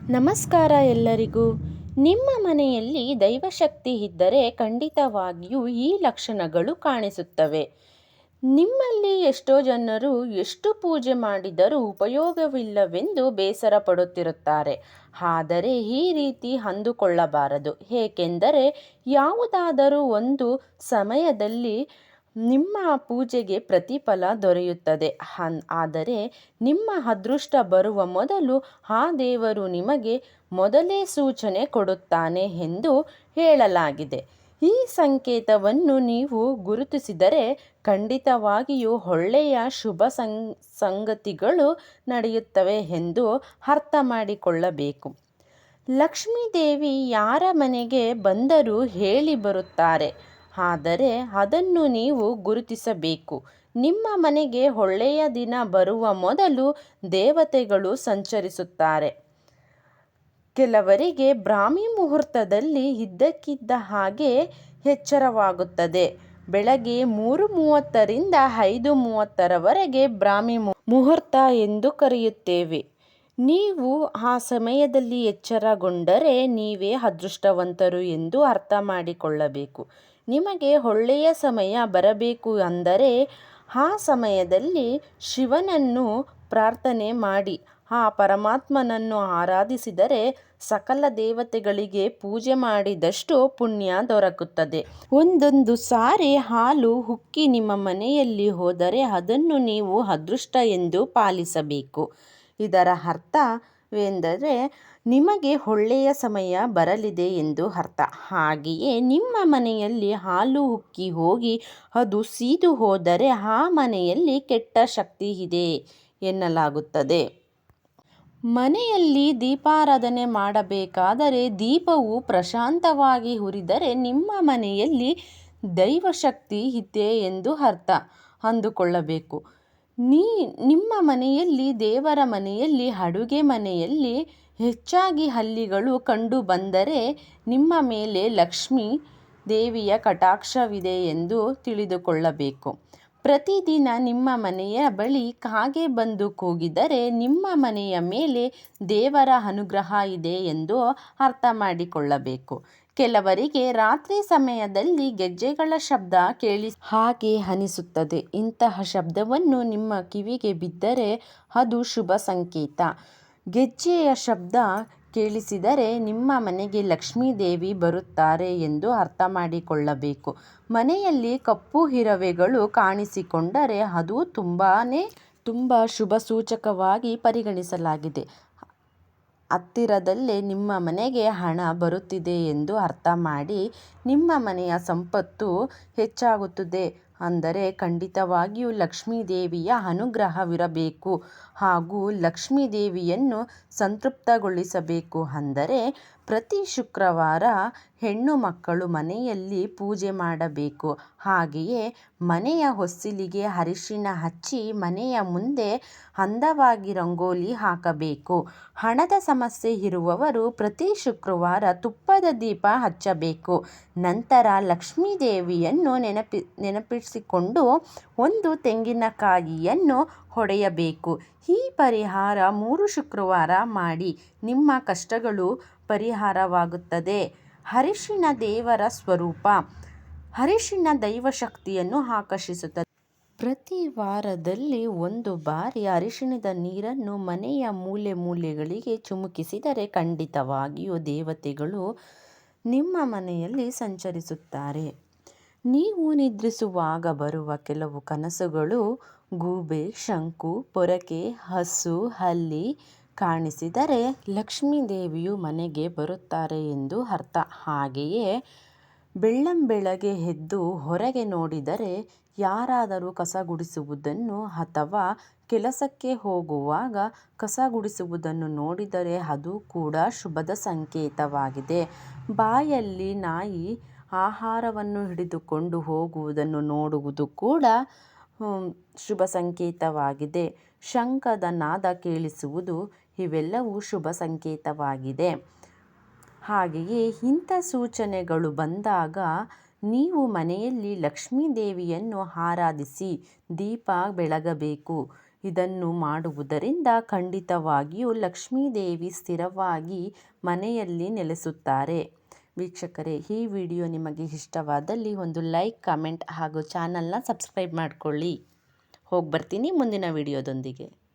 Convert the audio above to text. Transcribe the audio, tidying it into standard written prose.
ನಮಸ್ಕಾರ ಎಲ್ಲರಿಗೂ. ನಿಮ್ಮ ಮನೆಯಲ್ಲಿ ದೈವಶಕ್ತಿ ಇದ್ದರೆ ಖಂಡಿತವಾಗಿಯೂ ಈ ಲಕ್ಷಣಗಳು ಕಾಣಿಸುತ್ತವೆ. ನಿಮ್ಮಲ್ಲಿ ಎಷ್ಟೋ ಜನರು ಎಷ್ಟು ಪೂಜೆ ಮಾಡಿದರೂ ಉಪಯೋಗವಿಲ್ಲವೆಂದು ಬೇಸರ ಪಡುತ್ತಿರುತ್ತಾರೆ. ಆದರೆ ಈ ರೀತಿ ಅಂದುಕೊಳ್ಳಬಾರದು. ಏಕೆಂದರೆ ಯಾವುದಾದರೂ ಒಂದು ಸಮಯದಲ್ಲಿ ನಿಮ್ಮ ಪೂಜೆಗೆ ಪ್ರತಿಫಲ ದೊರೆಯುತ್ತದೆ. ಆದರೆ ನಿಮ್ಮ ಅದೃಷ್ಟ ಬರುವ ಮೊದಲು ಆ ದೇವರು ನಿಮಗೆ ಮೊದಲೇ ಸೂಚನೆ ಕೊಡುತ್ತಾನೆ ಎಂದು ಹೇಳಲಾಗಿದೆ. ಈ ಸಂಕೇತವನ್ನು ನೀವು ಗುರುತಿಸಿದರೆ ಖಂಡಿತವಾಗಿಯೂ ಒಳ್ಳೆಯ ಶುಭ ಸಂಗತಿಗಳು ನಡೆಯುತ್ತವೆ ಎಂದು ಅರ್ಥ ಮಾಡಿಕೊಳ್ಳಬೇಕು. ಲಕ್ಷ್ಮೀದೇವಿ ಯಾರ ಮನೆಗೆ ಬಂದರೂ ಹೇಳಿ ಬರುತ್ತಾರೆ. ಆದರೆ ಅದನ್ನು ನೀವು ಗುರುತಿಸಬೇಕು. ನಿಮ್ಮ ಮನೆಗೆ ಒಳ್ಳೆಯ ದಿನ ಬರುವ ಮೊದಲು ದೇವತೆಗಳು ಸಂಚರಿಸುತ್ತಾರೆ. ಕೆಲವರಿಗೆ ಬ್ರಾಹ್ಮಿ ಮುಹೂರ್ತದಲ್ಲಿ ಇದ್ದಕ್ಕಿದ್ದ ಹಾಗೆ ಎಚ್ಚರವಾಗುತ್ತದೆ. ಬೆಳಗ್ಗೆ 3:30ರಿಂದ 5:30ರವರೆಗೆ ಬ್ರಾಹ್ಮಿ ಮುಹೂರ್ತ ಎಂದು ಕರೆಯುತ್ತೇವೆ. ನೀವು ಆ ಸಮಯದಲ್ಲಿ ಎಚ್ಚರಗೊಂಡರೆ ನೀವೇ ಅದೃಷ್ಟವಂತರು ಎಂದು ಅರ್ಥ ಮಾಡಿಕೊಳ್ಳಬೇಕು. ನಿಮಗೆ ಒಳ್ಳೆಯ ಸಮಯ ಬರಬೇಕು ಅಂದರೆ ಆ ಸಮಯದಲ್ಲಿ ಶಿವನನ್ನು ಪ್ರಾರ್ಥನೆ ಮಾಡಿ ಆ ಪರಮಾತ್ಮನನ್ನು ಆರಾಧಿಸಿದರೆ ಸಕಲ ದೇವತೆಗಳಿಗೆ ಪೂಜೆ ಮಾಡಿದಷ್ಟು ಪುಣ್ಯ ದೊರಕುತ್ತದೆ. ಒಂದೊಂದು ಸಾರಿ ಹಾಲು ಉಕ್ಕಿ ನಿಮ್ಮ ಮನೆಯಲ್ಲಿ ಹೋದರೆ ಅದನ್ನು ನೀವು ಅದೃಷ್ಟ ಎಂದು ಪಾಲಿಸಬೇಕು. ಇದರ ಅರ್ಥವೆಂದರೆ ನಿಮಗೆ ಒಳ್ಳೆಯ ಸಮಯ ಬರಲಿದೆ ಎಂದು ಅರ್ಥ. ಹಾಗೆಯೇ ನಿಮ್ಮ ಮನೆಯಲ್ಲಿ ಹಾಲು ಉಕ್ಕಿ ಹೋಗಿ ಅದು ಸೀದು ಹೋದರೆ ಆ ಮನೆಯಲ್ಲಿ ಕೆಟ್ಟ ಶಕ್ತಿ ಇದೆ ಎನ್ನಲಾಗುತ್ತದೆ. ಮನೆಯಲ್ಲಿ ದೀಪಾರಾಧನೆ ಮಾಡಬೇಕಾದರೆ ದೀಪವು ಪ್ರಶಾಂತವಾಗಿ ಉರಿದರೆ ನಿಮ್ಮ ಮನೆಯಲ್ಲಿ ದೈವಶಕ್ತಿ ಇದೆ ಎಂದು ಅರ್ಥ ಅಂದುಕೊಳ್ಳಬೇಕು. ನಿಮ್ಮ ಮನೆಯಲ್ಲಿ ದೇವರ ಮನೆಯಲ್ಲಿ ಅಡುಗೆ ಮನೆಯಲ್ಲಿ ಹೆಚ್ಚಾಗಿ ಹಲ್ಲಿಗಳು ಕಂಡು ಬಂದರೆ ನಿಮ್ಮ ಮೇಲೆ ಲಕ್ಷ್ಮೀ ದೇವಿಯ ಕಟಾಕ್ಷವಿದೆ ಎಂದು ತಿಳಿದುಕೊಳ್ಳಬೇಕು. ಪ್ರತಿದಿನ ನಿಮ್ಮ ಮನೆಯ ಬಳಿ ಕಾಗೆ ಬಂದು ಕೂಗಿದರೆ ನಿಮ್ಮ ಮನೆಯ ಮೇಲೆ ದೇವರ ಅನುಗ್ರಹ ಇದೆ ಎಂದು ಅರ್ಥ ಮಾಡಿಕೊಳ್ಳಬೇಕು. ಕೆಲವರಿಗೆ ರಾತ್ರಿ ಸಮಯದಲ್ಲಿ ಗೆಜ್ಜೆಗಳ ಶಬ್ದ ಹಾಗೆ ಅನಿಸುತ್ತದೆ. ಇಂತಹ ಶಬ್ದವನ್ನು ನಿಮ್ಮ ಕಿವಿಗೆ ಬಿದ್ದರೆ ಅದು ಶುಭ ಸಂಕೇತ. ಗೆಜ್ಜೆಯ ಶಬ್ದ ಕೇಳಿಸಿದರೆ ನಿಮ್ಮ ಮನೆಗೆ ಲಕ್ಷ್ಮೀದೇವಿ ಬರುತ್ತಾರೆ ಎಂದು ಅರ್ಥ ಮಾಡಿಕೊಳ್ಳಬೇಕು. ಮನೆಯಲ್ಲಿ ಕಪ್ಪು ಇರುವೆಗಳು ಕಾಣಿಸಿಕೊಂಡರೆ ಅದು ತುಂಬ ಶುಭ ಸೂಚಕವಾಗಿ ಪರಿಗಣಿಸಲಾಗಿದೆ. ಹತ್ತಿರದಲ್ಲೇ ನಿಮ್ಮ ಮನೆಗೆ ಹಣ ಬರುತ್ತಿದೆ ಎಂದು ಅರ್ಥ ಮಾಡಿ ನಿಮ್ಮ ಮನೆಯ ಸಂಪತ್ತು ಹೆಚ್ಚಾಗುತ್ತದೆ ಅಂದರೆ ಖಂಡಿತವಾಗಿಯೂ ಲಕ್ಷ್ಮೀದೇವಿಯ ಅನುಗ್ರಹವಿರಬೇಕು. ಹಾಗೂ ಲಕ್ಷ್ಮೀದೇವಿಯನ್ನು ಸಂತೃಪ್ತಗೊಳಿಸಬೇಕು ಅಂದರೆ ಪ್ರತಿ ಶುಕ್ರವಾರ ಹೆಣ್ಣು ಮಕ್ಕಳು ಮನೆಯಲ್ಲಿ ಪೂಜೆ ಮಾಡಬೇಕು. ಹಾಗೆಯೇ ಮನೆಯ ಹೊಸ್ತಿಲಿಗೆ ಅರಿಶಿಣ ಹಚ್ಚಿ ಮನೆಯ ಮುಂದೆ ಅಂದವಾಗಿ ರಂಗೋಲಿ ಹಾಕಬೇಕು. ಹಣದ ಸಮಸ್ಯೆ ಇರುವವರು ಪ್ರತಿ ಶುಕ್ರವಾರ ತುಪ್ಪದ ದೀಪ ಹಚ್ಚಬೇಕು. ನಂತರ ಲಕ್ಷ್ಮೀದೇವಿಯನ್ನು ನೆನಪಿಸಿಕೊಂಡು ಒಂದು ತೆಂಗಿನಕಾಯಿಯನ್ನು ಹೊಡೆಯಬೇಕು. ಈ ಪರಿಹಾರ 3 ಶುಕ್ರವಾರ ಮಾಡಿ ನಿಮ್ಮ ಕಷ್ಟಗಳು ಪರಿಹಾರವಾಗುತ್ತದೆ. ಅರಿಶಿಣ ದೇವರ ಸ್ವರೂಪ. ಅರಿಶಿಣ ದೈವಶಕ್ತಿಯನ್ನು ಆಕರ್ಷಿಸುತ್ತದೆ. ಪ್ರತಿ ವಾರದಲ್ಲಿ ಒಂದು ಬಾರಿ ಅರಿಶಿಣದ ನೀರನ್ನು ಮನೆಯ ಮೂಲೆ ಮೂಲೆಗಳಿಗೆ ಚಿಮುಕಿಸಿದರೆ ಖಂಡಿತವಾಗಿಯೂ ದೇವತೆಗಳು ನಿಮ್ಮ ಮನೆಯಲ್ಲಿ ಸಂಚರಿಸುತ್ತಾರೆ. ನೀವು ನಿದ್ರಿಸುವಾಗ ಬರುವ ಕೆಲವು ಕನಸುಗಳು ಗೂಬೆ, ಶಂಕು, ಪೊರಕೆ, ಹಸು, ಹಲ್ಲಿ ಕಾಣಿಸಿದರೆ ಲಕ್ಷ್ಮೀದೇವಿಯು ಮನೆಗೆ ಬರುತ್ತಾರೆ ಎಂದು ಅರ್ಥ. ಹಾಗೆಯೇ ಬೆಳ್ಳಂಬೆಳಗ್ಗೆ ಎದ್ದು ಹೊರಗೆ ನೋಡಿದರೆ ಯಾರಾದರೂ ಕಸ ಗುಡಿಸುವುದನ್ನು ಅಥವಾ ಕೆಲಸಕ್ಕೆ ಹೋಗುವಾಗ ಕಸ ಗುಡಿಸುವುದನ್ನು ನೋಡಿದರೆ ಅದು ಕೂಡ ಶುಭದ ಸಂಕೇತವಾಗಿದೆ. ಬಾಯಲ್ಲಿ ನಾಯಿ ಆಹಾರವನ್ನು ಹಿಡಿದುಕೊಂಡು ಹೋಗುವುದನ್ನು ನೋಡುವುದು ಕೂಡ ಶುಭ ಸಂಕೇತವಾಗಿದೆ. ಶಂಖದ ನಾದ ಕೇಳಿಸುವುದು ಇವೆಲ್ಲವೂ ಶುಭ ಸಂಕೇತವಾಗಿದೆ. ಹಾಗೆಯೇ ಇಂಥ ಸೂಚನೆಗಳು ಬಂದಾಗ ನೀವು ಮನೆಯಲ್ಲಿ ಲಕ್ಷ್ಮೀದೇವಿಯನ್ನು ಆರಾಧಿಸಿ ದೀಪ ಬೆಳಗಬೇಕು. ಇದನ್ನು ಮಾಡುವುದರಿಂದ ಖಂಡಿತವಾಗಿಯೂ ಲಕ್ಷ್ಮೀದೇವಿ ಸ್ಥಿರವಾಗಿ ಮನೆಯಲ್ಲಿ ನೆಲೆಸುತ್ತಾರೆ. ವೀಕ್ಷಕರೇ, ಈ ವಿಡಿಯೋ ನಿಮಗೆ ಇಷ್ಟವಾದಲ್ಲಿ ಒಂದು ಲೈಕ್, ಕಮೆಂಟ್ ಹಾಗೂ ಚಾನಲ್ನ ಸಬ್ಸ್ಕ್ರೈಬ್ ಮಾಡಿಕೊಳ್ಳಿ. ಹೋಗಿ ಬರ್ತೀನಿ ಮುಂದಿನ ವಿಡಿಯೋದೊಂದಿಗೆ.